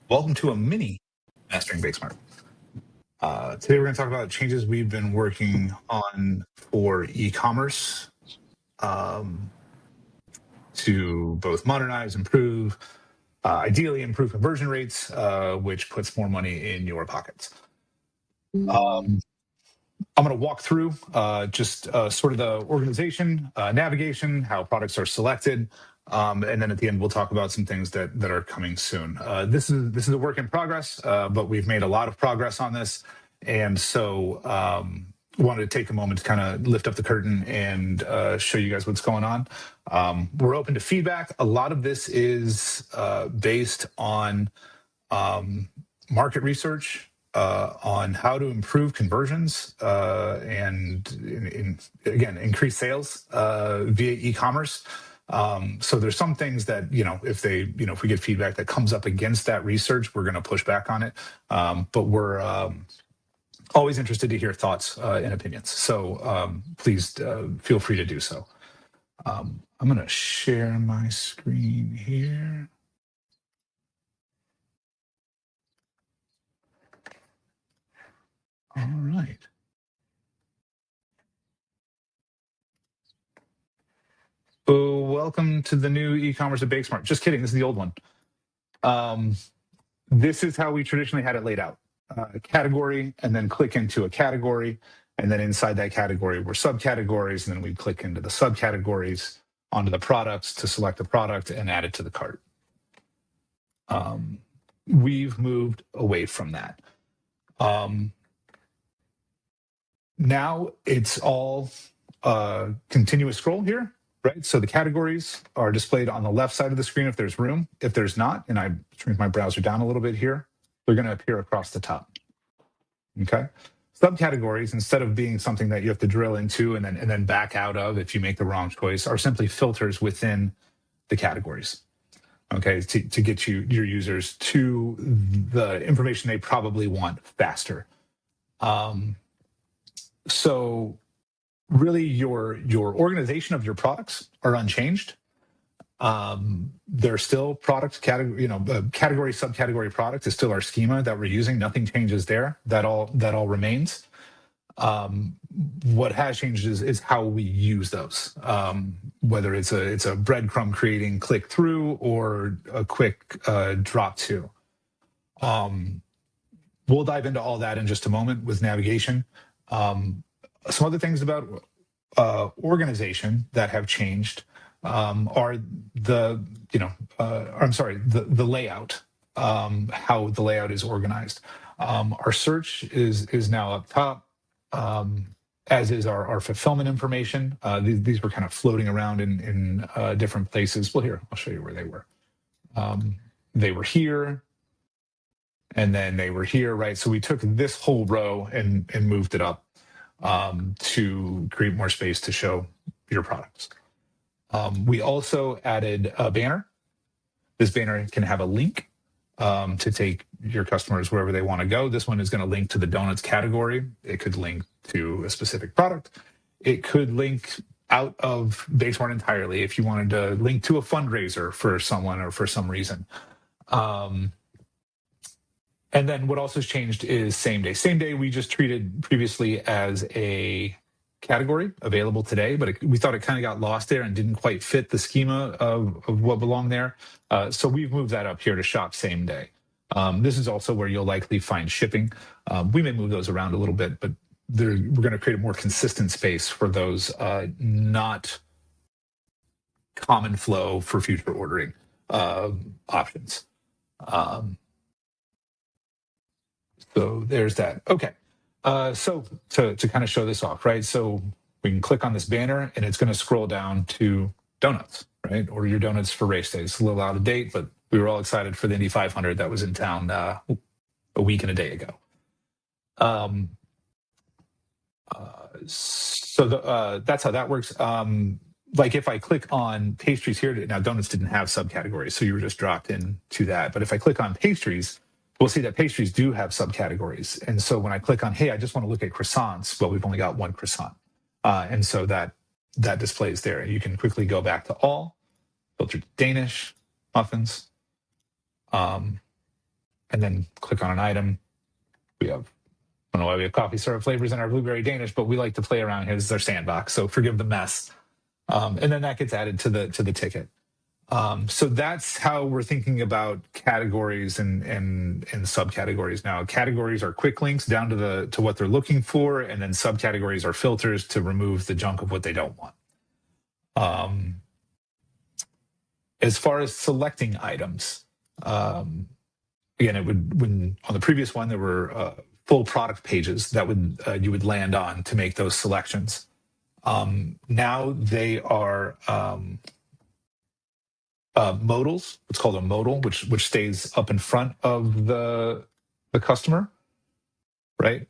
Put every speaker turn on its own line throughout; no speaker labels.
Welcome to a mini Mastering BakeSmart. Today we're going to talk about changes we've been working on for e-commerce to both modernize, improve, ideally improve conversion rates, which puts more money in your pockets. I'm going to walk through just sort of the organization, navigation, how products are selected, and then at the end we'll talk about some things that are coming soon. This is a work in progress, but we've made a lot of progress on this, and so wanted to take a moment to kind of lift up the curtain and show you guys what's going on. We're open to feedback. A lot of this is based on market research, on how to improve conversions and again increase sales via e-commerce. So there's some things that if we get feedback that comes up against that research, we're going to push back on it. But we're always interested to hear thoughts and opinions. So please feel free to do so. I'm going to share my screen here. All right. Oh, welcome to the new e-commerce at BakeSmart. Just kidding, this is the old one. This is how we traditionally had it laid out. A category, and then click into a category, and then inside that category were subcategories, and then we'd click into the subcategories onto the products to select the product and add it to the cart. We've moved away from that. Now it's all continuous scroll here, right? So the categories are displayed on the left side of the screen if there's room. If there's not, and I shrink my browser down a little bit here, they're going to appear across the top. Okay. Subcategories, instead of being something that you have to drill into and then back out of if you make the wrong choice, are simply filters within the categories. Okay, to get your users to the information they probably want faster. So really your organization of your products are unchanged. They're still product category, category, subcategory product is still our schema that we're using. Nothing changes there. That all remains. What has changed is how we use those. Whether it's a breadcrumb creating click through or a quick drop to. We'll dive into all that in just a moment with navigation. Some other things about organization that have changed are the layout, how the layout is organized. Our search is now up top, as is our fulfillment information. These were kind of floating around in different places. Well, here, I'll show you where they were. They were here, and then they were here, right? So we took this whole row and moved it up to create more space to show your products. We also added a banner. This banner can have a link to take your customers wherever they want to go. This one is going to link to the donuts category. It could link to a specific product. It could link out of BakeSmart entirely if you wanted to link to a fundraiser for someone or for some reason. And then what also has changed is same day. Same day we just treated previously as a category available today, but we thought it kind of got lost there and didn't quite fit the schema of what belonged there. So we've moved that up here to shop same day. This is also where you'll likely find shipping. We may move those around a little bit, but we're going to create a more consistent space for those not common flow for future ordering options. So there's that. Okay. So to kind of show this off, right? So we can click on this banner and it's going to scroll down to donuts, right? Or your donuts for race day. It's a little out of date, but we were all excited for the Indy 500 that was in town a week and a day ago. So that's how that works. Like if I click on pastries here, now donuts didn't have subcategories, so you were just dropped into that. But if I click on pastries, we'll see that pastries do have subcategories. And so when I click on, hey, I just want to look at croissants, well, we've only got one croissant. And so that displays there. And you can quickly go back to all, filter Danish, muffins. and then click on an item. We have, I don't know why we have coffee syrup flavors in our blueberry Danish, but we like to play around here. This is our sandbox, so forgive the mess. And then that gets added to the ticket. So that's how we're thinking about categories and subcategories now. Categories are quick links down to what they're looking for, and then subcategories are filters to remove the junk of what they don't want. As far as selecting items, again, it would, when on the previous one there were full product pages that would you would land on to make those selections. Now they are modals. It's called a modal, which stays up in front of the customer, right?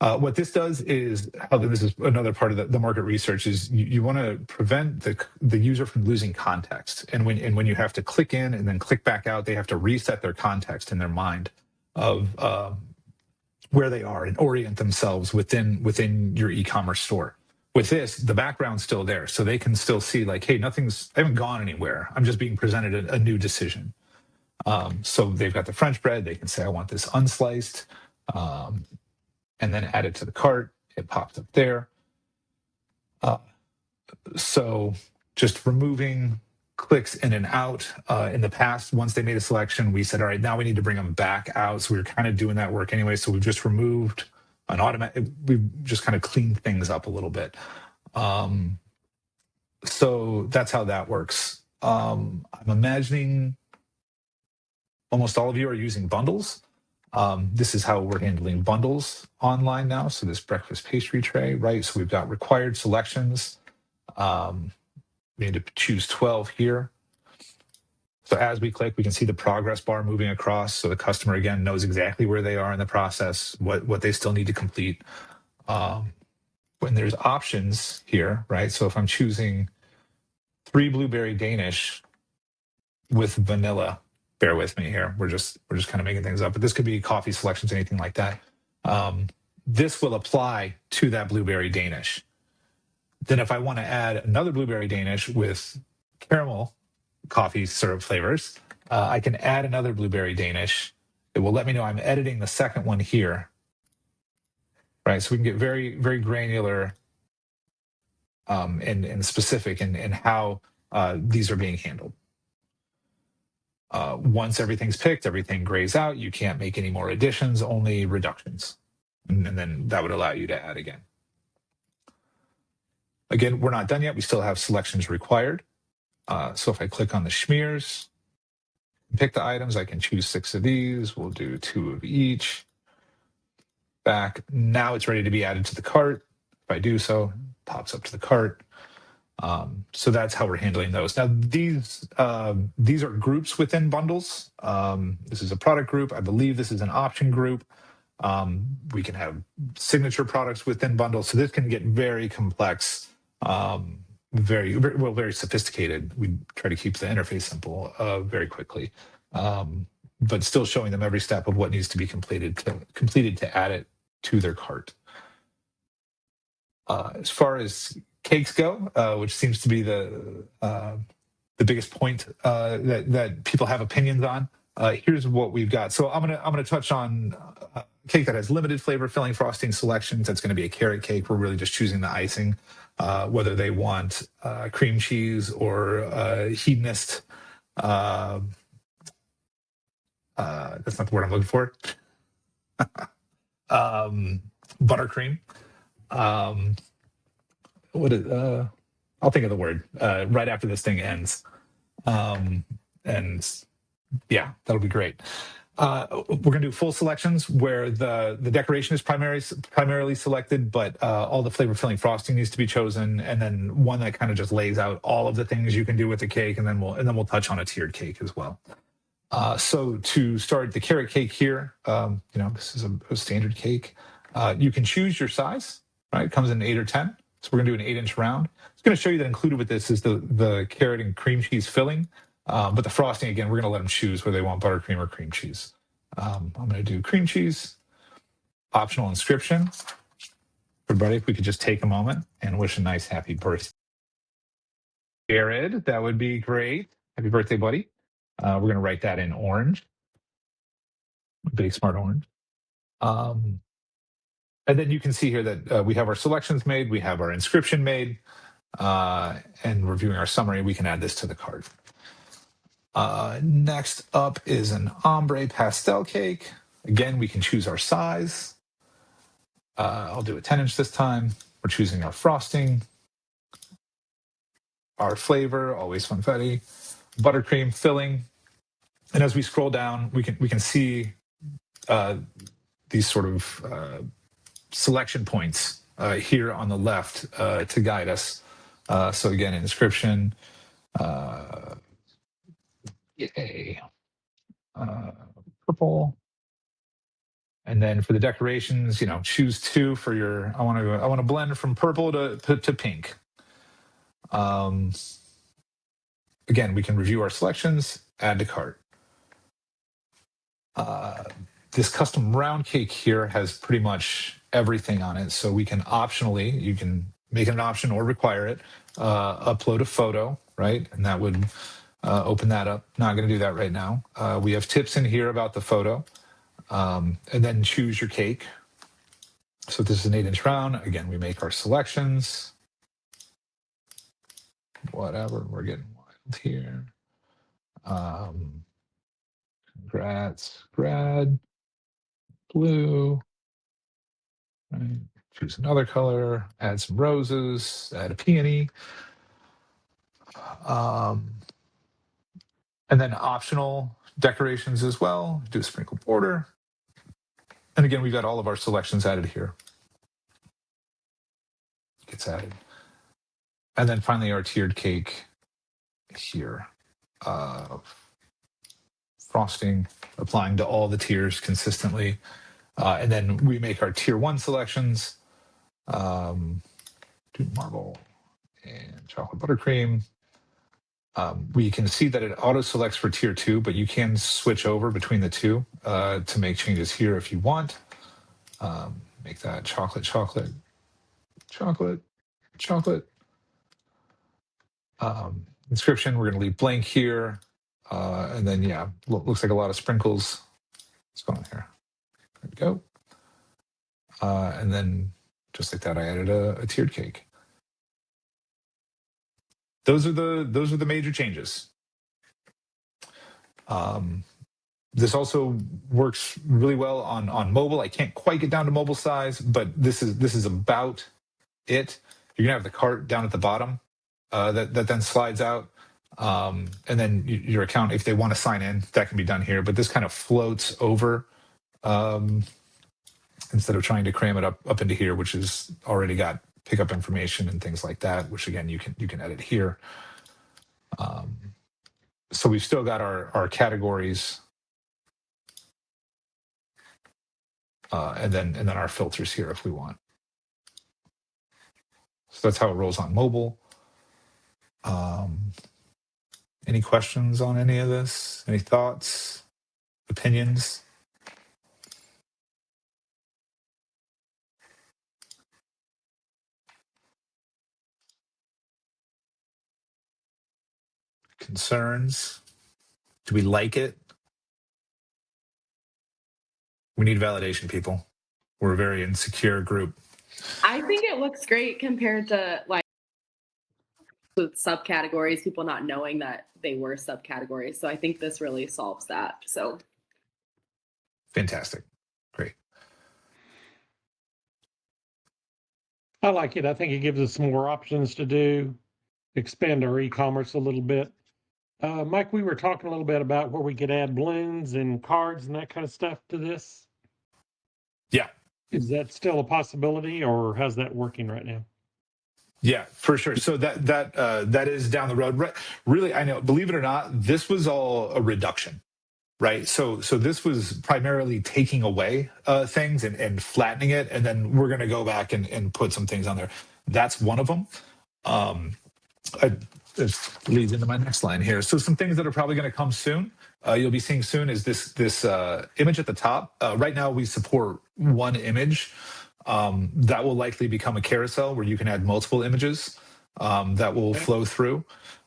What this does is, this is another part of the market research, is you want to prevent the user from losing context. And when you have to click in and then click back out, they have to reset their context in their mind of where they are and orient themselves within your e-commerce store. With this, the background's still there, so they can still see like, hey, I haven't gone anywhere. I'm just being presented a new decision. So they've got the French bread. They can say, I want this unsliced. And then add it to the cart. It pops up there. So just removing clicks in and out. In the past, once they made a selection, we said, all right, now we need to bring them back out. So we were kind of doing that work anyway. So we've just removed an automatic, we've just kind of cleaned things up a little bit. So that's how that works. I'm imagining almost all of you are using bundles. This is how we're handling bundles online now. So this breakfast pastry tray, right? So we've got required selections. We need to choose 12 here. So as we click, we can see the progress bar moving across. So the customer, again, knows exactly where they are in the process, what they still need to complete. When there's options here, right? So if I'm choosing 3 blueberry Danish with vanilla, bear with me here. We're just kind of making things up, but this could be coffee selections, anything like that. This will apply to that blueberry Danish. Then if I want to add another blueberry Danish with caramel coffee syrup flavors, I can add another blueberry Danish. It will let me know I'm editing the second one here, right? So we can get very, very granular and specific in how these are being handled. Once everything's picked, everything grays out. You can't make any more additions, only reductions. And then that would allow you to add again. Again, we're not done yet. We still have selections required. So if I click on the schmears, pick the items, I can choose 6 of these. We'll do 2 of each. Back. Now it's ready to be added to the cart. If I do so, it pops up to the cart. So that's how we're handling those. Now, these are groups within bundles. This is a product group. I believe this is an option group. We can have signature products within bundles. So this can get very complex, very sophisticated. We try to keep the interface simple very quickly, but still showing them every step of what needs to be completed to add it to their cart. As far as cakes go, which seems to be the biggest point that people have opinions on. Here's what we've got. So I'm gonna touch on a cake that has limited flavor, filling, frosting selections. That's going to be a carrot cake. We're really just choosing the icing, whether they want cream cheese or hedonist. That's not the word I'm looking for. Buttercream. I'll think of the word right after this thing ends. And yeah, that'll be great. We're going to do full selections where the decoration is primarily selected, but all the flavor filling frosting needs to be chosen, and then one that kind of just lays out all of the things you can do with the cake, and then we'll touch on a tiered cake as well. So to start the carrot cake here, this is a standard cake. You can choose your size, right? It comes in 8 or 10. So we're going to do an 8-inch round. It's going to show you that included with this is the carrot and cream cheese filling. But the frosting, again, we're going to let them choose whether they want buttercream or cream cheese. I'm going to do cream cheese. Optional inscription. Everybody, if we could just take a moment and wish a nice happy birthday. Jared, that would be great. Happy birthday, buddy. We're going to write that in orange. BakeSmart orange. And then you can see here that we have our selections made, we have our inscription made, and reviewing our summary, we can add this to the cart. Next up is an ombre pastel cake. Again, we can choose our size. I'll do a 10-inch this time. We're choosing our frosting, our flavor, always funfetti, buttercream filling. And as we scroll down, we can see these sort of selection points here on the left to guide us. So again, inscription, yay, purple. And then for the decorations, choose two for your. I want to blend from purple to pink. Again, we can review our selections, add to cart. This custom round cake here has pretty much everything on it. So we can optionally, you can make it an option or require it, upload a photo, right? And that would open that up. Not going to do that right now. We have tips in here about the photo. And then choose your cake. So this is an 8-inch round. Again, we make our selections. Whatever, we're getting wild here. Congrats, grad, blue. Right. Choose another color, add some roses, add a peony. And then optional decorations as well. Do a sprinkle border. And again, we've got all of our selections added here. Gets added. And then finally, our tiered cake here. Frosting, applying to all the tiers consistently. And then we make our tier 1 selections. Do marble and chocolate buttercream. We can see that it auto selects for tier 2, but you can switch over between the two to make changes here if you want. Make that chocolate, chocolate, chocolate, chocolate. Inscription, we're going to leave blank here. And then, yeah, looks like a lot of sprinkles. What's going on here? There we go. And then just like that, I added a tiered cake. Those are the major changes. This also works really well on mobile. I can't quite get down to mobile size, but this is about it. You're gonna have the cart down at the bottom that then slides out. And then your account, if they want to sign in, that can be done here. But this kind of floats over instead of trying to cram it up into here, which is already got pickup information and things like that, which again you can edit here. So we've still got our categories, and then our filters here if we want. So that's how it rolls on mobile. Any questions on any of this? Any thoughts, opinions? Concerns? Do we like it? We need validation, people. We're a very insecure group.
I think it looks great compared to like with subcategories, people not knowing that they were subcategories. So I think this really solves that. So
fantastic. Great.
I like it. I think it gives us some more options to do, expand our e-commerce a little bit. Mike, we were talking a little bit about where we could add balloons and cards and that kind of stuff to this.
Yeah.
Is that still a possibility, or how's that working right now?
Yeah, for sure. So that is down the road. Really, I know, believe it or not, this was all a reduction, right? So this was primarily taking away things and flattening it, and then we're going to go back and put some things on there. That's one of them. This leads into my next line here. So some things that are probably going to come soon, you'll be seeing soon, is this image at the top. Right now, we support one image. That will likely become a carousel where you can add multiple images that will flow through.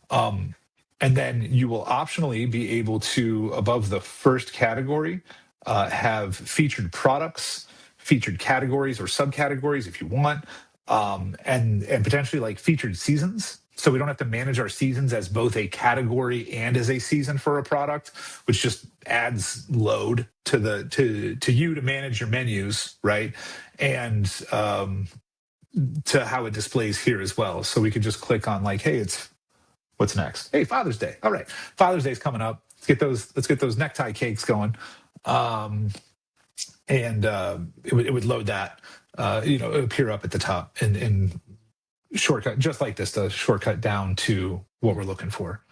And then you will optionally be able to, above the first category, have featured products, featured categories or subcategories if you want, and potentially like featured seasons. So we don't have to manage our seasons as both a category and as a season for a product, which just adds load to you to manage your menus, right? And to how it displays here as well. So we could just click on like, hey, it's what's next? Hey, Father's Day. All right, Father's Day is coming up. Let's get those necktie cakes going. And it would load that. It would appear up at the top and shortcut just like this to shortcut down to what we're looking for.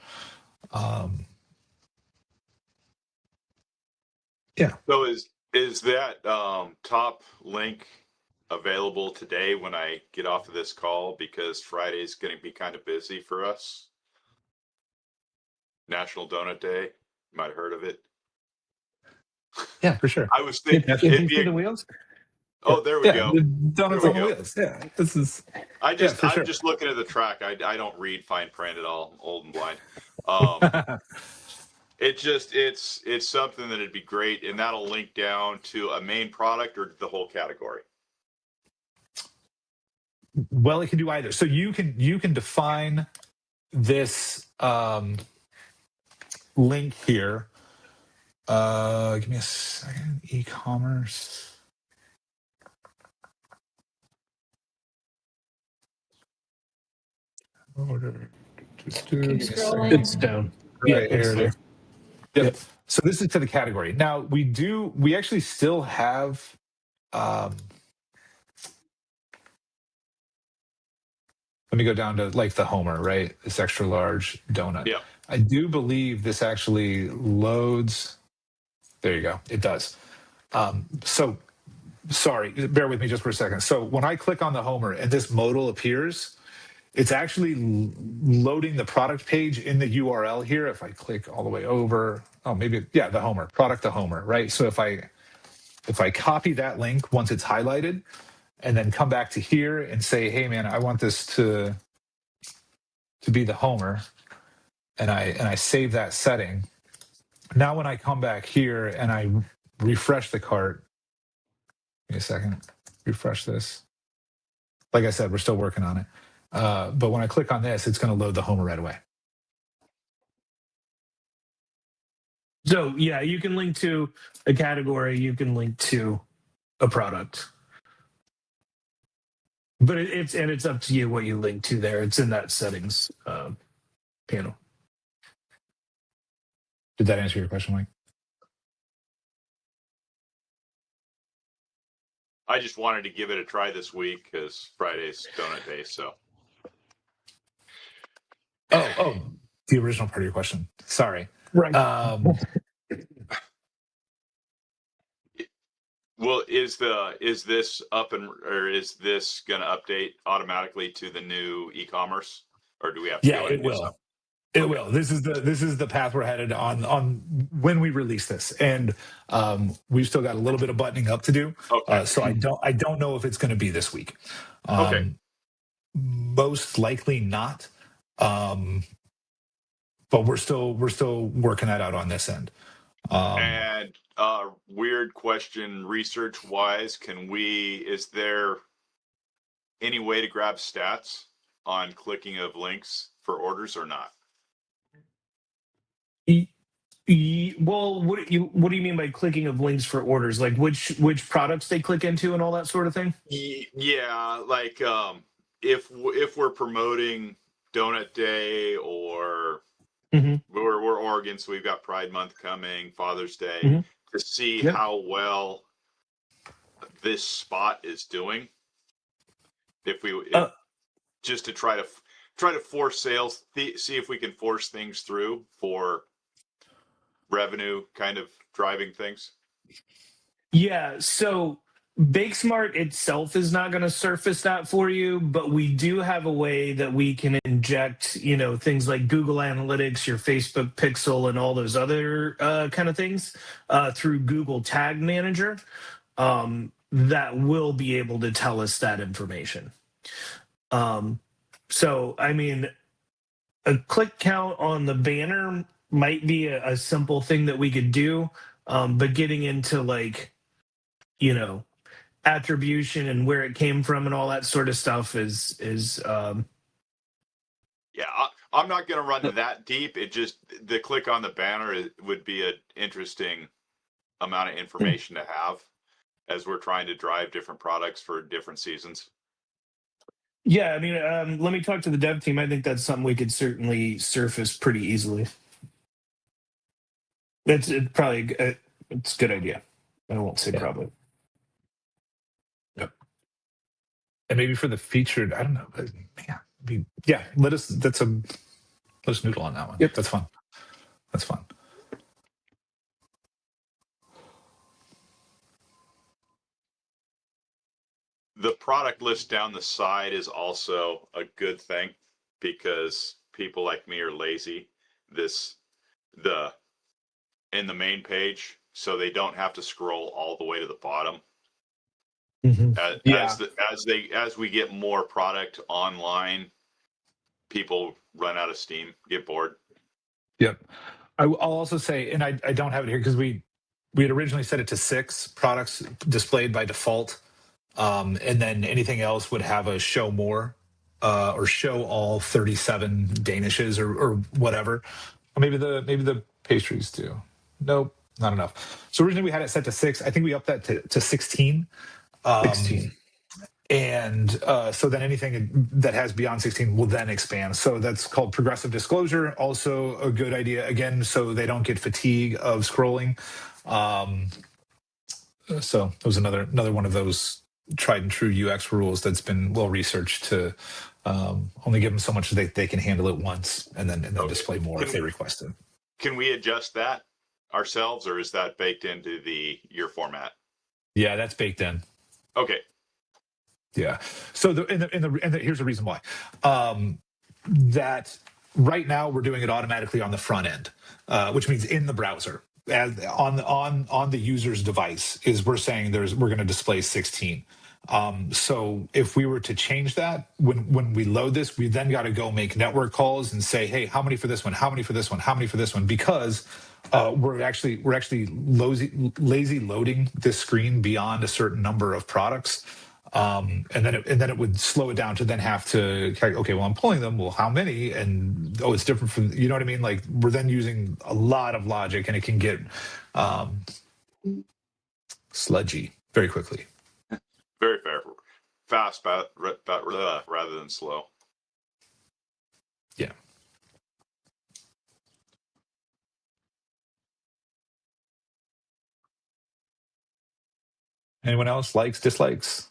Yeah.
So is that top link available today when I get off of this call? Because Friday's going to be kind of busy for us. National Donut Day. You might have heard of it.
Yeah, for sure.
I was thinking.
the wheels.
Oh, there we go.
The donuts on the wheels. Yeah, this is.
I'm
sure.
just looking at the track. I don't read fine print at all. Old and blind. It's something that'd be great, and that'll link down to a main product or the whole category.
Well, it can do either. So you can define this link here. Give me a second. E-commerce. Order.
It's down.
Right,
it's
here it
there.
is. Yep. So this is to the category. Now we actually still have let me go down to like the Homer, right? This extra large donut.
Yeah.
I do believe this actually loads. There you go. It does. So sorry, bear with me just for a second. So when I click on the Homer and this modal appears, it's actually loading the product page in the URL here. If I click all the way over, the Homer, product to Homer, right? So if I copy that link once it's highlighted and then come back to here and say, hey man, I want this to be the Homer, and I save that setting. Now when I come back here and I refresh the cart, give me a second, refresh this. Like I said, we're still working on it. But when I click on this, it's going to load the Homer right away.
So yeah, you can link to a category. You can link to a product. But it's up to you what you link to there. It's in that settings panel.
Did that answer your question, Mike?
I just wanted to give it a try this week because Friday's Donut Day. So.
Oh, the original part of your question. Sorry.
Right.
Well, is this up or is this going to update automatically to the new e-commerce, or do we have to?
Yeah, it will. It will. This is the path we're headed on when we release this, and we've still got a little bit of buttoning up to do.
Okay.
So I don't know if it's going to be this week.
Okay.
Most likely not. But we're still working that out on this end.
And weird question, research wise, is there any way to grab stats on clicking of links for orders or not?
Well, what do you mean by clicking of links for orders? Like which products they click into and all that sort of thing?
Yeah, like if we're promoting Donut Day or we're Oregon, so we've got Pride Month coming, Father's Day, to see how well this spot is doing. Just to try to force sales, see if we can force things through for revenue kind of driving things.
Yeah, so BakeSmart itself is not going to surface that for you, but we do have a way that we can inject, things like Google Analytics, your Facebook Pixel, and all those other kind of things through Google Tag Manager that will be able to tell us that information. So, I mean, a click count on the banner might be a simple thing that we could do. But getting into like, you know, attribution and where it came from and all that sort of stuff is
Yeah, I'm not going to run that deep. It just the click on the banner would be an interesting amount of information to have as we're trying to drive different products for different seasons.
yeah. I mean, let me talk to the dev team. I think that's something we could certainly surface pretty easily. It's probably it's a good idea. I won't say probably.
Yep. And maybe for the featured, I don't know, but man, let's noodle on that one.
Yep.
That's fun. That's fun.
The product list down the side is also a good thing because people like me are lazy. In the main page, so they don't have to scroll all the way to the bottom. As we get more product online, people run out of steam, get bored.
Yep. I'll also say, and I don't have it here because we had originally set it to 6 products displayed by default, and then anything else would have a show more or show all 37 danishes or whatever. Or maybe the pastries do. Nope, not enough. So originally we had it set to 6. I think we upped that to 16.
16.
And so then anything that has beyond 16 will then expand. So that's called progressive disclosure. Also a good idea, again, so they don't get fatigue of scrolling. So it was another one of those tried and true UX rules that's been well researched to only give them so much they can handle it once and then display more if they request it.
Can we adjust that ourselves, or is that baked into your format?
Yeah, that's baked in.
Okay.
Yeah. So here's the reason why. That right now we're doing it automatically on the front end, which means in the browser, on the user's device. Is we're saying we're going to display 16. So if we were to change that when we load this, we then got to go make network calls and say, hey, how many for this one? How many for this one? How many for this one? Because we're actually lazy loading this screen beyond a certain number of products. And then it would slow it down to then have to okay, well, I'm pulling them, well, how many? And it's different from, you know what I mean? Like we're then using a lot of logic and it can get sludgy very quickly.
Very fair. Fast, but rather than slow.
Yeah. Anyone else? Likes, dislikes?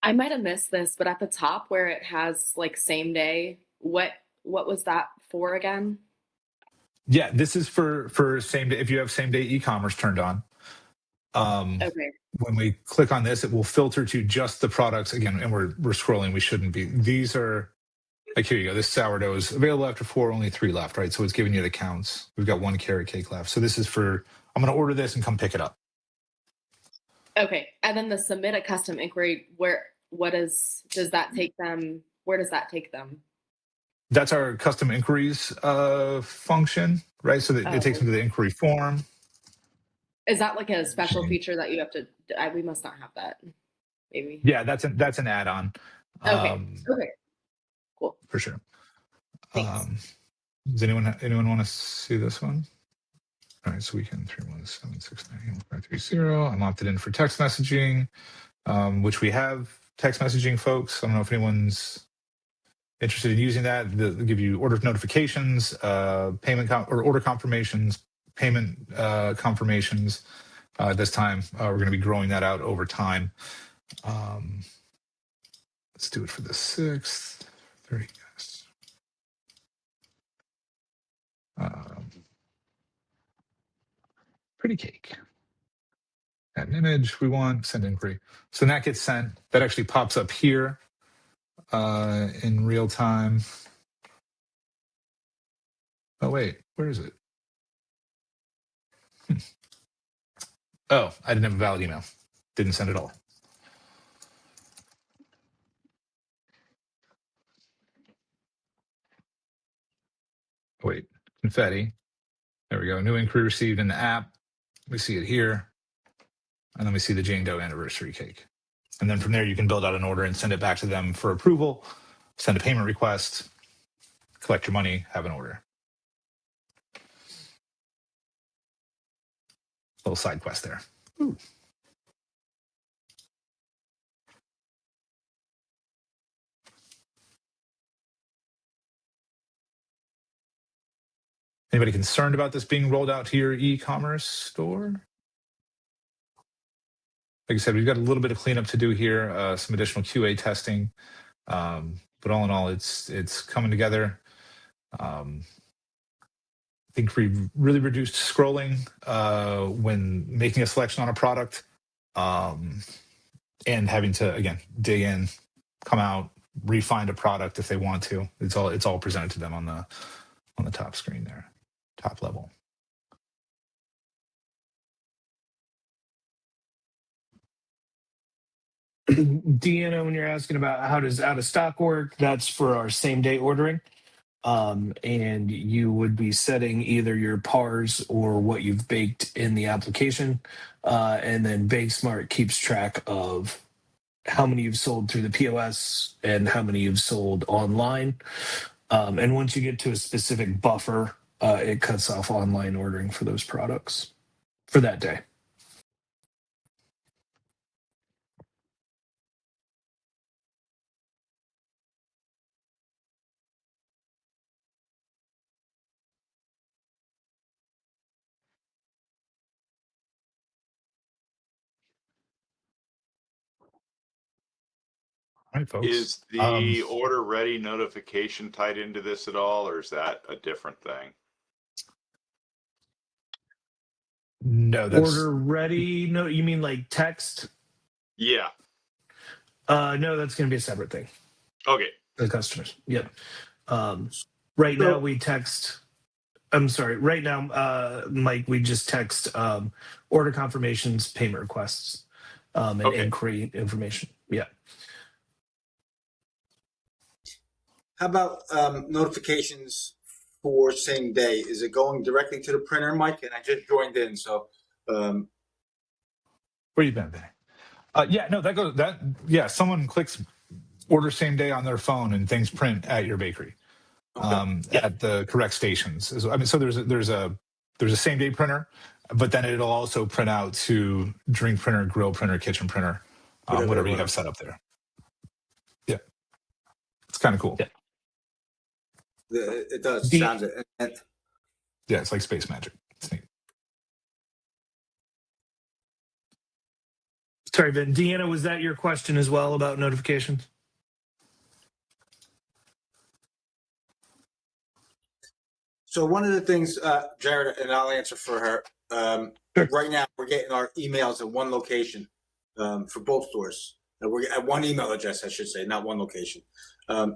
I might have missed this, but at the top where it has like same day, what was that for again?
Yeah, this is for same day. If you have same day e-commerce turned on,
Okay.
when we click on this, it will filter to just the products again. And we're scrolling. We shouldn't be. These are like, here you go. This sourdough is available after 4, only 3 left, right? So it's giving you the counts. We've got 1 carrot cake left. So this is for. I'm going to order this and come pick it up.
Okay, and then the submit a custom inquiry. Does that take them? Where does that take them?
That's our custom inquiries function, right? So that it takes them to the inquiry form.
Is that like a special feature that you have to? We must not have that. Maybe.
Yeah, that's an add-on.
Okay. Okay. Cool.
For sure.
Thanks.
Does anyone want to see this one? All right, so we can 317691530. I'm opted in for text messaging, which we have text messaging, folks. I don't know if anyone's interested in using that. They'll give you order notifications, payment or order confirmations, payment confirmations. This time, we're going to be growing that out over time. Let's do it for the 6th. 30 guys. Pretty cake. Add an image we want, send inquiry. So that gets sent. That actually pops up here in real time. Oh, wait, where is it? Oh, I didn't have a valid email. Didn't send it all. Wait, confetti. There we go. New inquiry received in the app. We see it here. And then we see the Jane Doe anniversary cake. And then from there, you can build out an order and send it back to them for approval, send a payment request, collect your money, have an order. Little side quest there. Ooh. Anybody concerned about this being rolled out to your e-commerce store? Like I said, we've got a little bit of cleanup to do here, some additional QA testing. But all in all, it's coming together. I think we've really reduced scrolling when making a selection on a product, and having to, again, dig in, come out, refine a product if they want to. It's all presented to them on the top screen there, top level.
Deanna, when you're asking about how does out of stock work, that's for our same day ordering. And you would be setting either your PARs or what you've baked in the application. And then BakeSmart keeps track of how many you've sold through the POS and how many you've sold online. And once you get to a specific buffer, it cuts off online ordering for those products for that day.
All right, folks.
Is the order ready notification tied into this at all, or is that a different thing?
No, that's
Order ready? No, you mean like text?
Yeah.
No, that's going to be a separate thing.
Okay.
The customers. Yep. Right now we text. I'm sorry. Right now, Mike, we just text order confirmations, payment requests, and inquiry information. Yeah.
How about notifications for same day? Is it going directly to the printer, Mike? And I just joined in, so.
Where you been, Benny? Yeah, no, someone clicks order same day on their phone and things print at your bakery, at the correct stations. I mean, so there's a same day printer, but then it'll also print out to drink printer, grill printer, kitchen printer, whatever you have set up there. Yeah, it's kind of cool.
Yeah.
It does. Sounds it.
Yeah, it's like space magic. It's neat.
Sorry, Ben. Deanna, was that your question as well about notifications?
So one of the things, Jared, and I'll answer for her.
Sure.
Right now, we're getting our emails at one location for both stores. We're at one email address, I should say, not one location.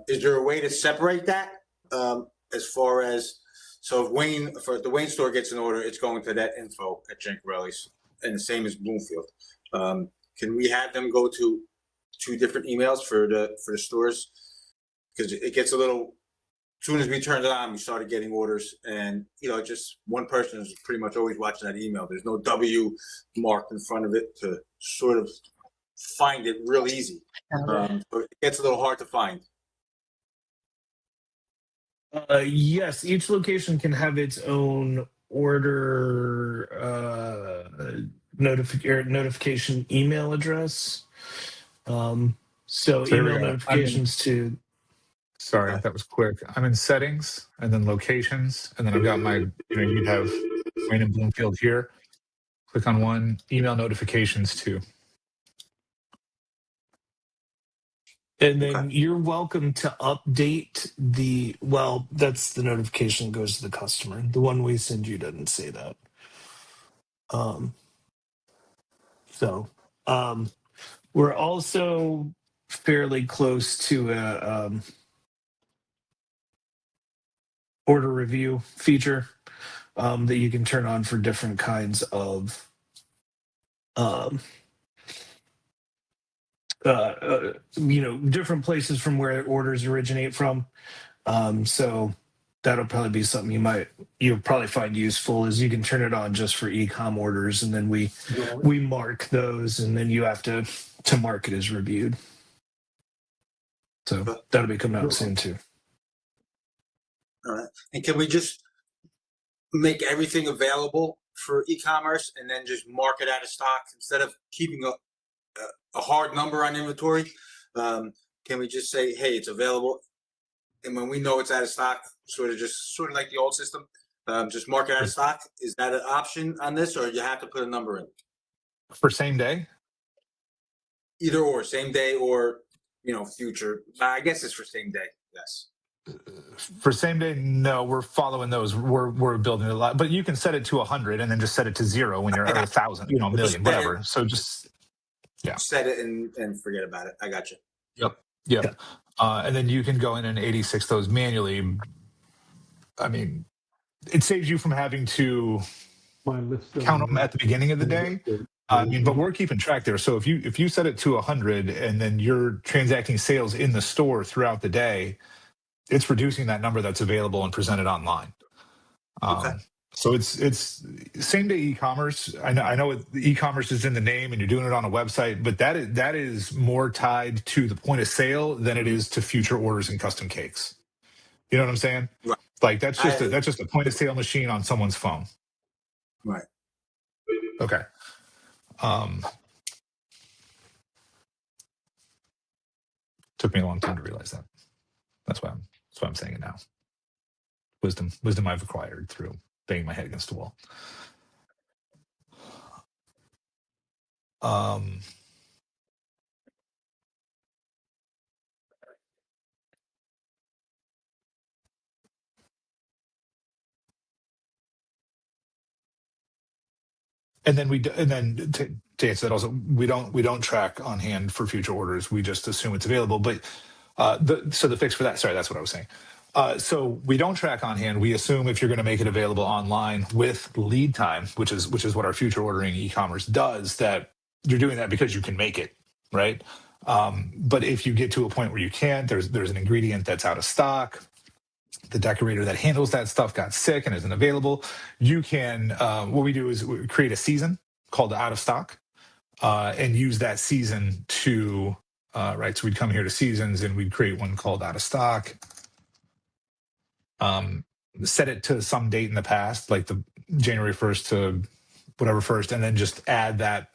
Is there a way to separate that? As far as, so if the Wayne store gets an order, it's going to that info at Jankarelli's, and the same as Bloomfield. Can we have them go to two different emails for the stores? Because it gets a little, as soon as we turned it on, we started getting orders, and just one person is pretty much always watching that email. There's no W marked in front of it to sort of find it real easy. But it gets a little hard to find.
Yes, each location can have its own order notification email address. So email notifications to.
Sorry, that was quick. I'm in settings and then locations, and then I've got my, you'd have Wayne and Bloomfield here. Click on one, email notifications too.
And then you're welcome to update that's the notification that goes to the customer. The one we send you doesn't say that. We're also fairly close to a order review feature that you can turn on for different kinds of different places from where orders originate from. So that'll probably be something you'll probably find useful, is you can turn it on just for e-com orders, and then we mark those, and then you have to mark it as reviewed. So that'll be coming out soon too.
All right. And can we just make everything available for e-commerce and then just mark it out of stock instead of keeping a hard number on inventory? Can we just say, hey, it's available, and when we know it's out of stock, sort of like the old system, just mark it out of stock? Is that an option on this, or you have to put a number in?
For same day?
Either or, same day or, future. I guess it's for same day. Yes.
For same day, no, we're following those. We're building a lot, but you can set it to 100 and then just set it to 0 when you're at 1,000, a million, whatever. So just
set it and forget about it. I got you.
Yep. And then you can go in and 86 those manually. I mean, it saves you from having to count them at the beginning of the day. But we're keeping track there. So if you set it to 100 and then you're transacting sales in the store throughout the day, it's reducing that number that's available and presented online.
Okay.
So it's same day e-commerce. I know e-commerce is in the name and you're doing it on a website, but that is more tied to the point of sale than it is to future orders and custom cakes. You know what I'm saying?
Right.
Like that's just a point of sale machine on someone's phone.
Right.
Okay. Took me a long time to realize that. That's why I'm saying it now. Wisdom I've acquired through banging my head against the wall. And then to answer that also, we don't track on hand for future orders. We just assume it's available. But the fix for that, sorry, that's what I was saying. So we don't track on hand. We assume if you're going to make it available online with lead time, which is what our future ordering e-commerce does, that you're doing that because you can make it, right? But if you get to a point where you can't, there's an ingredient that's out of stock, the decorator that handles that stuff got sick and isn't available, you can, what we do is we create a season called out of stock, and use that season to, right, so we'd come here to seasons and we'd create one called out of stock, set it to some date in the past, like the January 1st to whatever 1st, and then just add that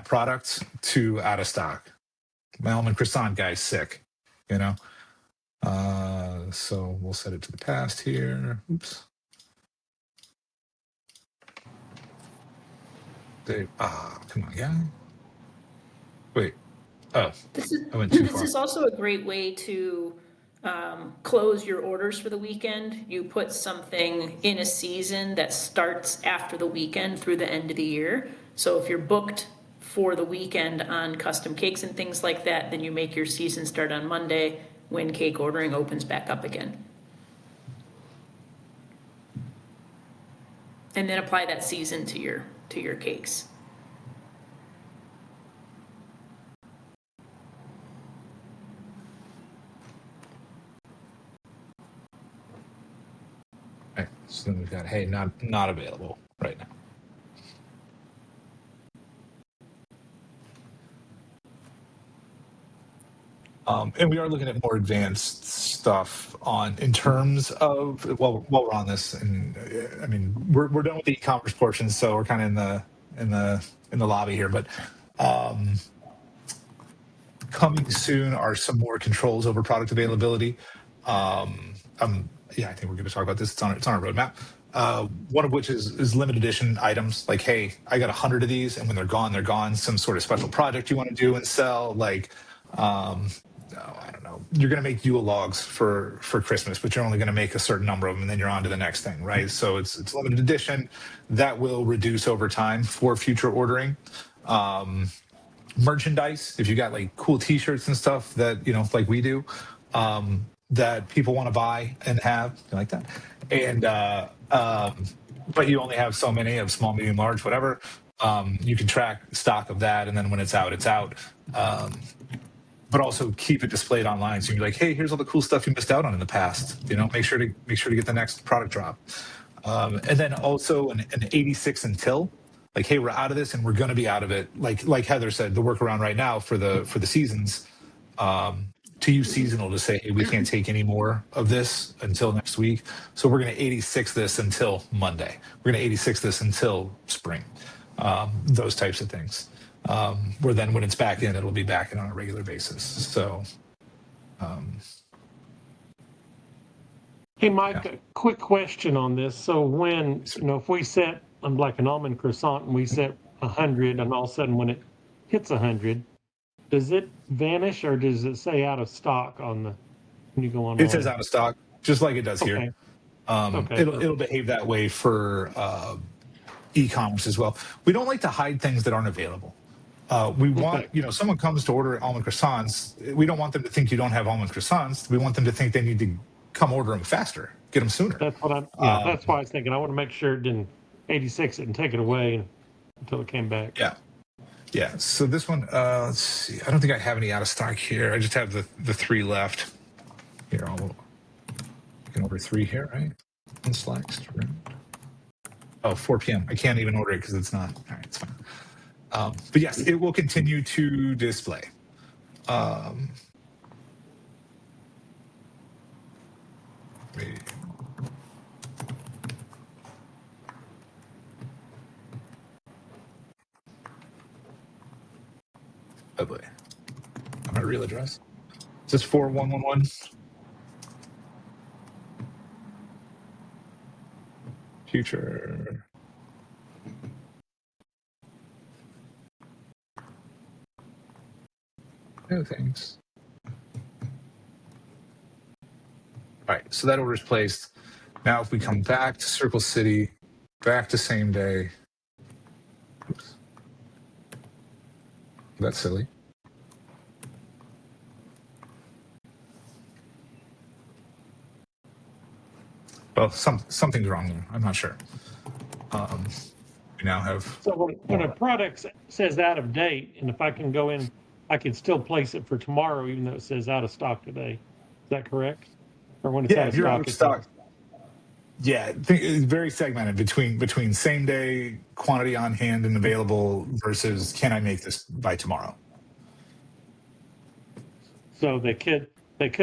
product to out of stock. My almond croissant guy's sick, so we'll set it to the past here. Oops. Come on, guy. Wait. Oh, I went too far.
This is also a great way to close your orders for the weekend. You put something in a season that starts after the weekend through the end of the year. So if you're booked for the weekend on custom cakes and things like that, then you make your season start on Monday when cake ordering opens back up again. And then apply that season to your cakes.
Right. So then we've got, hey, not available right now. And we are looking at more advanced stuff in terms of, while we're on this, and I mean we're done with the e-commerce portion, so we're kind of in the lobby here, but coming soon are some more controls over product availability. I think we're going to talk about this. It's on our roadmap. One of which is limited edition items. Like, hey, I got 100 of these, and when they're gone, they're gone. Some sort of special project you want to do and sell, like. I don't know. You're going to make Yule logs for Christmas, but you're only going to make a certain number of them, and then you're on to the next thing, right? So it's limited edition. That will reduce over time for future ordering. Merchandise, if you got like cool T-shirts and stuff that like we do, that people want to buy and have, like that, and but you only have so many of small, medium, large, whatever. You can track stock of that, and then when it's out, it's out. but also keep it displayed online. So you're like, hey, here's all the cool stuff you missed out on in the past. Make sure to get the next product drop. And then also an 86 until, like, hey, we're out of this and we're going to be out of it. Like Heather said, the workaround right now for the seasons, to use seasonal to say, hey, we can't take any more of this until next week. So we're going to 86 this until Monday. We're going to 86 this until spring. Those types of things. Where then when it's back in, it'll be back in on a regular basis. So,
Hey, Mike, a quick question on this. So when, if we set, like an almond croissant, and we set 100, and all of a sudden when it hits 100, does it vanish or does it say out of stock when you go on?
It says out of stock, just like it does here.
Okay.
It'll behave that way for e-commerce as well. We don't like to hide things that aren't available. We want, someone comes to order almond croissants. We don't want them to think you don't have almond croissants. We want them to think they need to come order them faster, get them sooner.
That's what that's why I was thinking. I want to make sure it didn't 86 it and take it away until it came back.
Yeah. So this one, let's see. I don't think I have any out of stock here. I just have the 3 left. Here, you can order 3 here, right? Unsliced. Right? Oh, 4 p.m. I can't even order it because it's not. All right, it's fine. But yes, it will continue to display. Oh boy. My real address. Is this 4111? Future. No thanks. All right, so that order is placed. Now, if we come back to Circle City, back to same day. Oops. That's silly. Well, something's wrong there. I'm not sure. We now have.
So when a product says out of date, and if I can go in, I can still place it for tomorrow, even though it says out of stock today. Is that correct? Or when it's out of stock,
Yeah, it's very segmented between same day quantity on hand and available versus can I make this by tomorrow.
So they could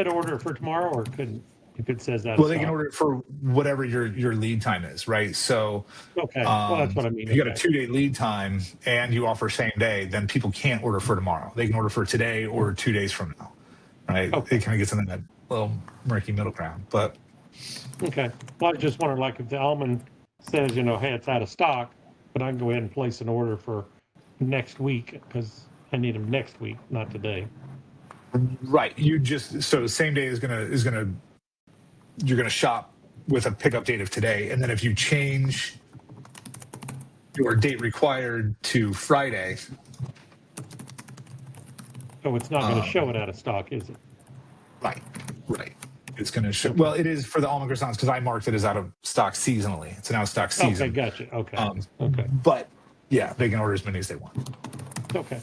order it for tomorrow, or couldn't if it says that.
Well, they can order it for whatever your lead time is, right? So
okay, well that's what I mean.
If you got a 2-day lead time and you offer same day, then people can't order for tomorrow. They can order for today or 2 days from now, right?
Okay.
It kind of gets in that little murky middle ground, but.
Okay. Well, I just wondered, like, if the almond says, hey, it's out of stock, but I can go ahead and place an order for next week because I need them next week, not today.
Right. So same day you're gonna shop with a pickup date of today, and then if you change your date required to Friday.
So it's not going to show it out of stock, is it?
Right. It's going to show. Well, it is for the almond croissants because I marked it as out of stock seasonally. It's an out of stock season.
Okay, gotcha. Okay.
Okay. But yeah, they can order as many as they want.
Okay.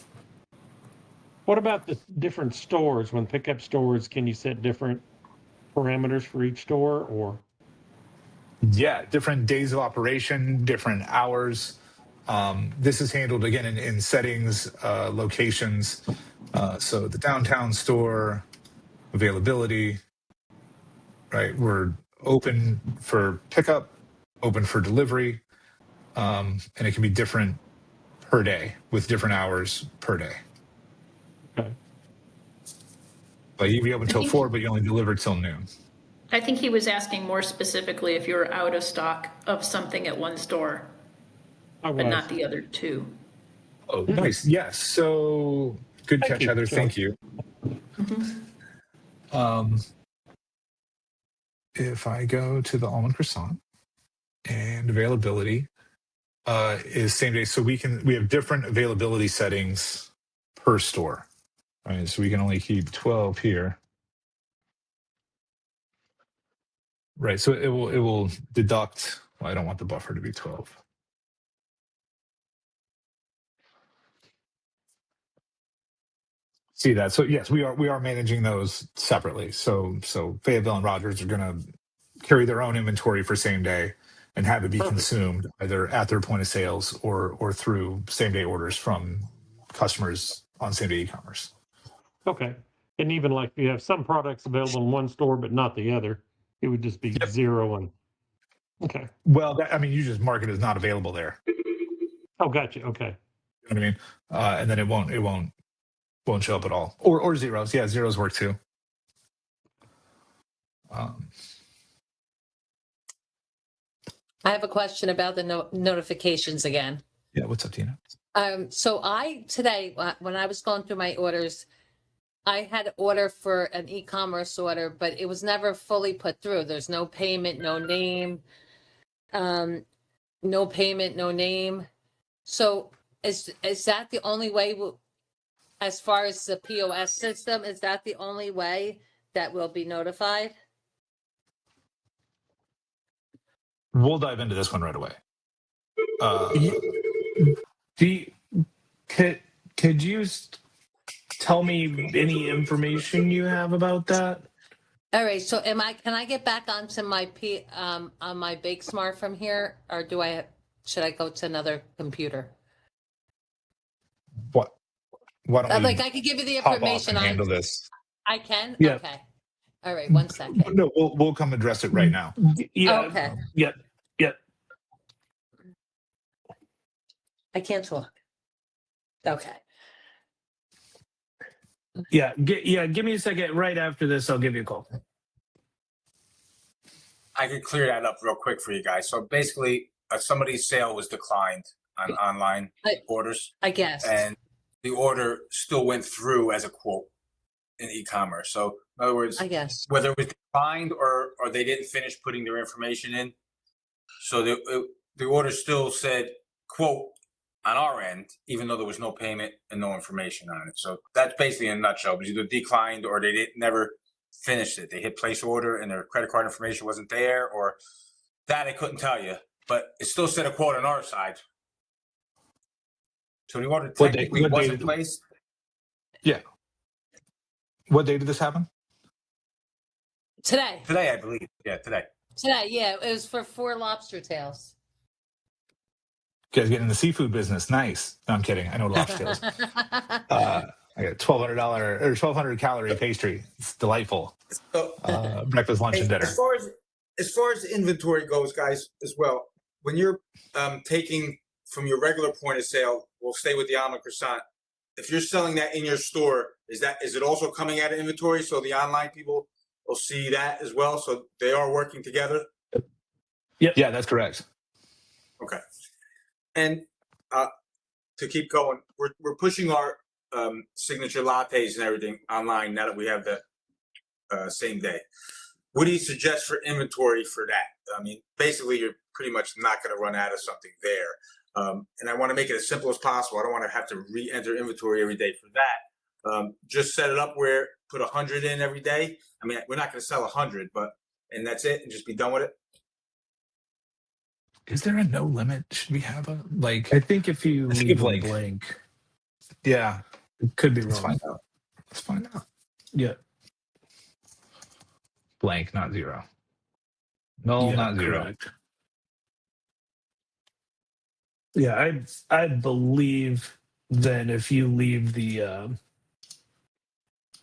What about the different stores? When pickup stores, can you set different parameters for each store, or?
Yeah, different days of operation, different hours. This is handled again in settings, locations. So the downtown store, availability. Right, we're open for pickup, open for delivery, and it can be different per day with different hours per day.
Okay.
Like you can be open till 4, but you only deliver till noon.
I think he was asking more specifically if you were out of stock of something at one store, but not the other 2.
Oh, nice. Yes. So good catch, Heather. Thank you.
Mm-hmm.
If I go to the almond croissant and availability is same day. So we have different availability settings per store. Right. So we can only keep 12 here. Right. So it will deduct. Well, I don't want the buffer to be 12. see that. So yes, we are managing those separately. So Fayetteville and Rogers are going to carry their own inventory for same day and have it be consumed either at their point of sales or through same day orders from customers on same day e-commerce.
Okay. And even like you have some products available in one store but not the other, it would just be zero and okay.
Well, you just mark it as not available there.
Oh, gotcha. Okay.
You know what I mean? And then it won't show up at all. Or zeros. Yeah, zeros work too.
I have a question about the notifications again.
Yeah, what's up, Tina?
So today, when I was going through my orders, I had an order for an e-commerce order, but it was never fully put through. There's no payment, no name, no payment, no name. So is that the only way, as far as the POS system, is that the only way that we'll be notified?
We'll dive into this one right away.
Could you tell me any information you have about that?
All right. So can I get back onto my on my BakeSmart from here, or should I go to another computer?
What? Why don't we
I could give you the
hop off
information
and
on.
handle this?
I can.
Yeah.
Okay. All right. 1 second.
No, we'll come address it right now.
Yeah.
Okay.
Yep.
I can't talk. Okay.
Yeah. Give me a second. Right after this, I'll give you a call.
I could clear that up real quick for you guys. So basically, somebody's sale was declined on online orders,
I guess.
and the order still went through as a quote in e-commerce. So in other words,
I guess.
whether it was declined or they didn't finish putting their information in, so the order still said quote on our end, even though there was no payment and no information on it. So that's basically in a nutshell. It was either declined or they never finished it. They hit place order and their credit card information wasn't there, or that I couldn't tell you. But it still said a quote on our side. So the order technically wasn't placed.
Yeah. What day did this happen?
Today.
Today, I believe. Yeah, today.
Today, yeah. It was for 4 lobster tails.
You guys getting in the seafood business? Nice. No, I'm kidding. I know lobster tails. I got $1,200 or 1,200 calorie pastry. It's delightful.
So,
breakfast, lunch, and dinner.
As far as inventory goes, guys, as well, when you're taking from your regular point of sale, we'll stay with the almond croissant. If you're selling that in your store, is it also coming out of inventory so the online people will see that as well? So they are working together.
Yep. Yeah, that's correct.
Okay. And to keep going, we're pushing our signature lattes and everything online now that we have the same day. What do you suggest for inventory for that? I mean, basically, you're pretty much not going to run out of something there. And I want to make it as simple as possible. I don't want to have to re-enter inventory every day for that. Just set it up where put 100 in every day. I mean, we're not going to sell 100, and that's it, and just be done with it.
Is there a no limit? Should we have a
I think if you leave it blank,
yeah,
it could be wrong.
Let's find out.
Yeah.
Blank, not zero. No, not zero.
Correct. Yeah, I believe then if you leave the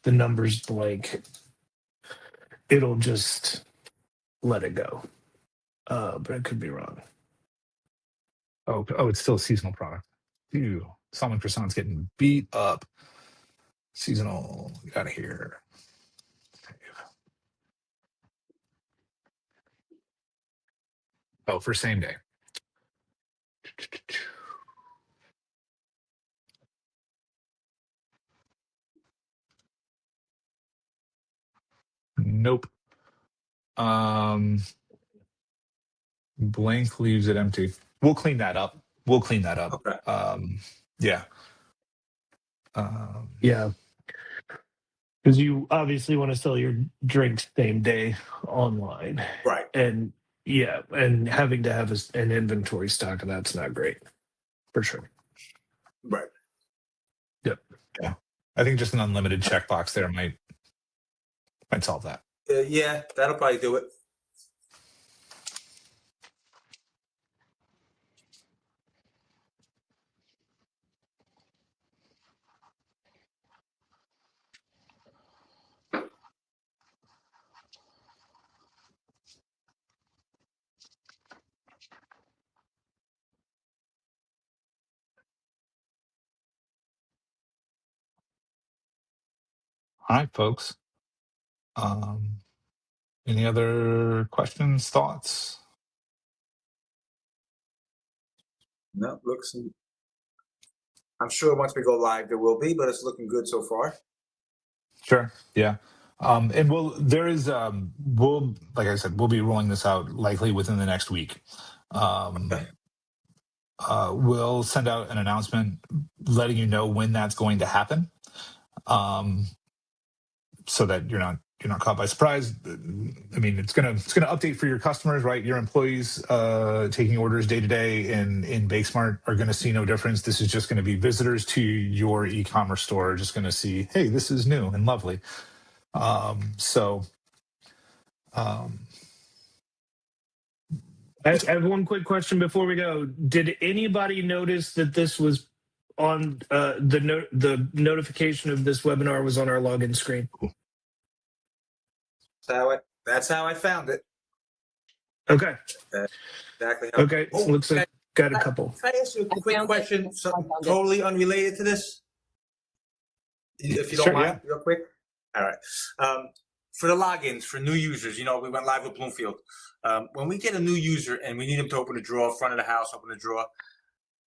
numbers blank, it'll just let it go. But I could be wrong.
Oh, it's still a seasonal product. Ew, salmon croissant's getting beat up. Seasonal, get out of here. Oh, for same day. Nope. Blank leaves it empty. We'll clean that up.
Okay.
Yeah.
Yeah. Because you obviously want to sell your drinks same day online.
Right.
And yeah, and having to have an inventory stock of that's not great. For sure.
Right.
Yep.
Yeah. I think just an unlimited checkbox there might solve that.
Yeah, that'll probably do it.
All right, folks. Any other questions, thoughts?
No, looks. I'm sure once we go live, there will be, but it's looking good so far.
Sure. Yeah. And like I said, we'll be rolling this out likely within the next week.
Okay.
We'll send out an announcement letting you know when that's going to happen, so that you're not caught by surprise. I mean, it's gonna update for your customers, right? Your employees taking orders day to day in BakeSmart are going to see no difference. This is just going to be visitors to your e-commerce store are just going to see, hey, this is new and lovely. I
have one quick question before we go. Did anybody notice that this was on the notification of this webinar was on our login screen?
That's how I found it.
Okay.
Exactly. How,
Okay. So looks like got a couple.
Can I ask you a quick question? Something totally unrelated to this, if you don't mind, real quick. All right. For the logins for new users, we went live with Bloomfield. When we get a new user and we need them to open a drawer, front of the house, open a drawer,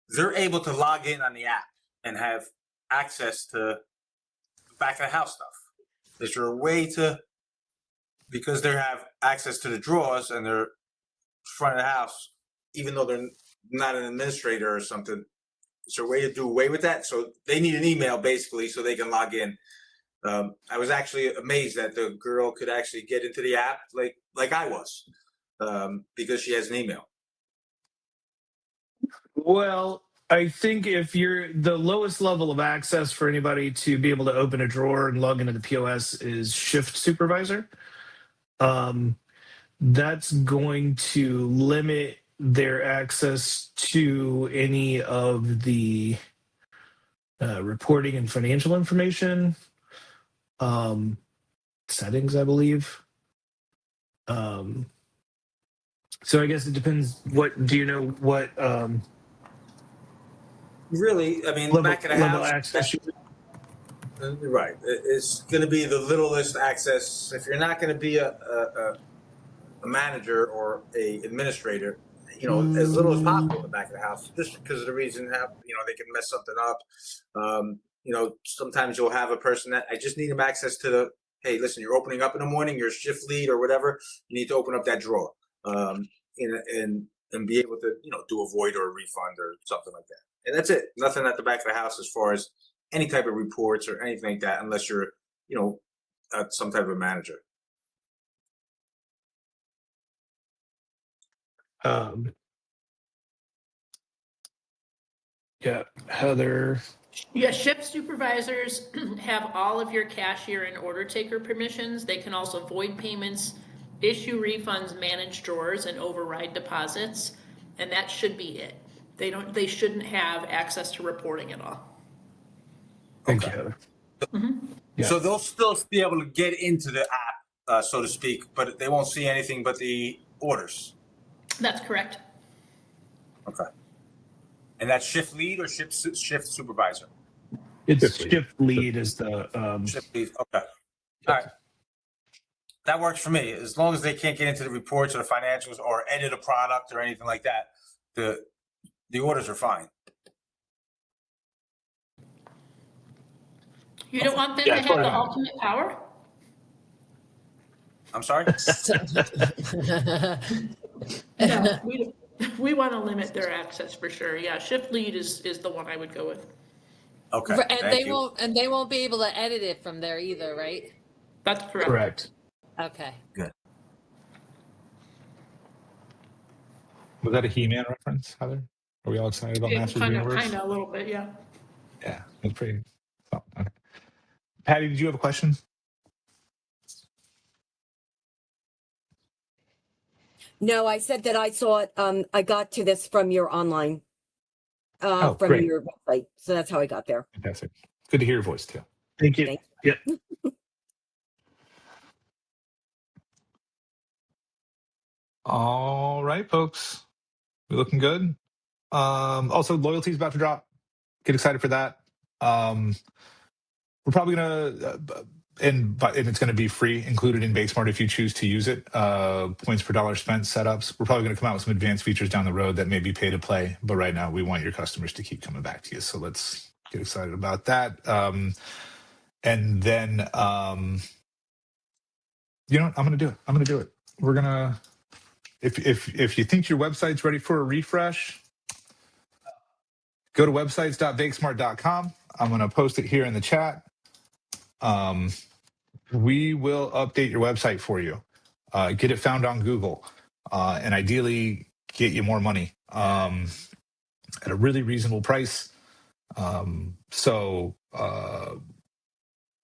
they're able to log in on the app and have access to back of the house stuff. Is there a way to, because they have access to the drawers and they're front of the house, even though they're not an administrator or something, is there a way to do away with that? So they need an email basically so they can log in. I was actually amazed that the girl could actually get into the app like I was, because she has an email.
Well, I think if you're the lowest level of access for anybody to be able to open a drawer and log into the POS is shift supervisor. That's going to limit their access to any of the reporting and financial information settings, I believe. So I guess it depends. What do you know? What
really? I mean, back at the house. Right. It's going to be the littlest access. If you're not going to be a manager or a administrator, as little as possible in the back of the house, just because of the reason how they can mess something up. Sometimes you'll have a person that I just need them access to the. Hey, listen, you're opening up in the morning. You're a shift lead or whatever. You need to open up that drawer, and be able to do a void or a refund or something like that. And that's it. Nothing at the back of the house as far as any type of reports or anything like that, unless you're some type of manager.
Yeah, Heather.
Yeah, shift supervisors have all of your cashier and order taker permissions. They can also void payments, issue refunds, manage drawers, and override deposits. And that should be it. They shouldn't have access to reporting at all.
Thank you, Heather.
Mm-hmm.
Yeah. So they'll still be able to get into the app, so to speak, but they won't see anything but the orders.
That's correct.
Okay. And that's shift lead or shift supervisor?
It's shift lead is the
shift lead. Okay. All right. That works for me. As long as they can't get into the reports or the financials or edit a product or anything like that, the orders are fine.
You don't want them to have the ultimate power?
I'm sorry?
No, we want to limit their access for sure. Yeah, shift lead is the one I would go with.
Okay.
And they won't be able to edit it from there either, right?
That's correct.
correct.
Okay.
Good.
Was that a He-Man reference, Heather? Are we all excited about Masters of the Universe?
Kind of a little bit, yeah.
Yeah, that's pretty. Oh, okay. Patty, did you have a question?
No, I said that I saw it. I got to this from your online, from
great.
your website. So that's how I got there.
Fantastic. Good to hear your voice too.
Thank you.
Thank
Yep.
All right, folks. We're looking good. Also, loyalty is about to drop. Get excited for that. We're probably gonna, and it's going to be free, included in BakeSmart if you choose to use it. Points per dollar spent setups. We're probably going to come out with some advanced features down the road that may be pay to play, but right now we want your customers to keep coming back to you. So let's get excited about that. And then, you know what? I'm going to do it. I'm going to do it. We're gonna. If you think your website's ready for a refresh, go to websites.bakesmart.com. I'm going to post it here in the chat. We will update your website for you, get it found on Google, and ideally get you more money at a really reasonable price.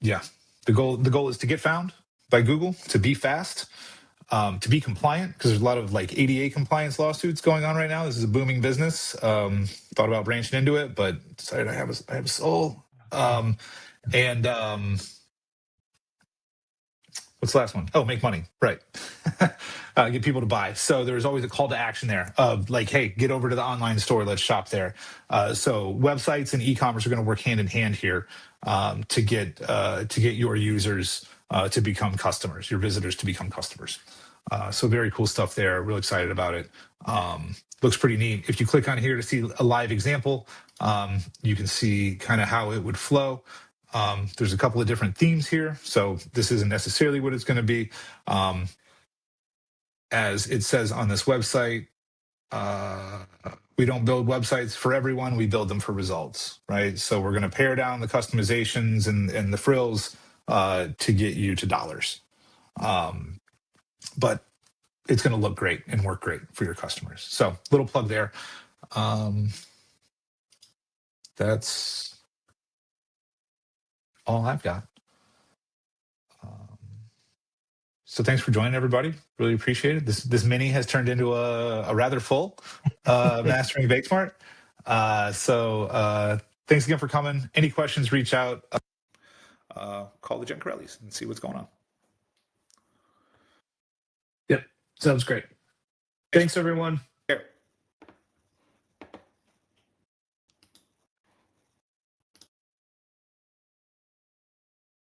Yeah, the goal is to get found by Google, to be fast, to be compliant, because there's a lot of like ADA compliance lawsuits going on right now. This is a booming business. Thought about branching into it, but decided I have a soul. What's the last one? Oh, make money. Right. Get people to buy. So there's always a call to action there of like, hey, get over to the online store. Let's shop there. So websites and e-commerce are going to work hand in hand here to get your users to become customers, your visitors to become customers. So very cool stuff there. Real excited about it. Looks pretty neat. If you click on here to see a live example, you can see kind of how it would flow. There's a couple of different themes here, so this isn't necessarily what it's going to be. As it says on this website, we don't build websites for everyone, we build them for results, right? So we're going to pare down the customizations and the frills to get you to dollars. But it's going to look great and work great for your customers. So little plug there. That's all I've got. So thanks for joining, everybody. Really appreciate it. This mini has turned into a rather full Mastering BakeSmart. So thanks again for coming. Any questions, reach out. Call the Gencarellis and see what's going on.
Yep. Sounds great. Thanks, everyone.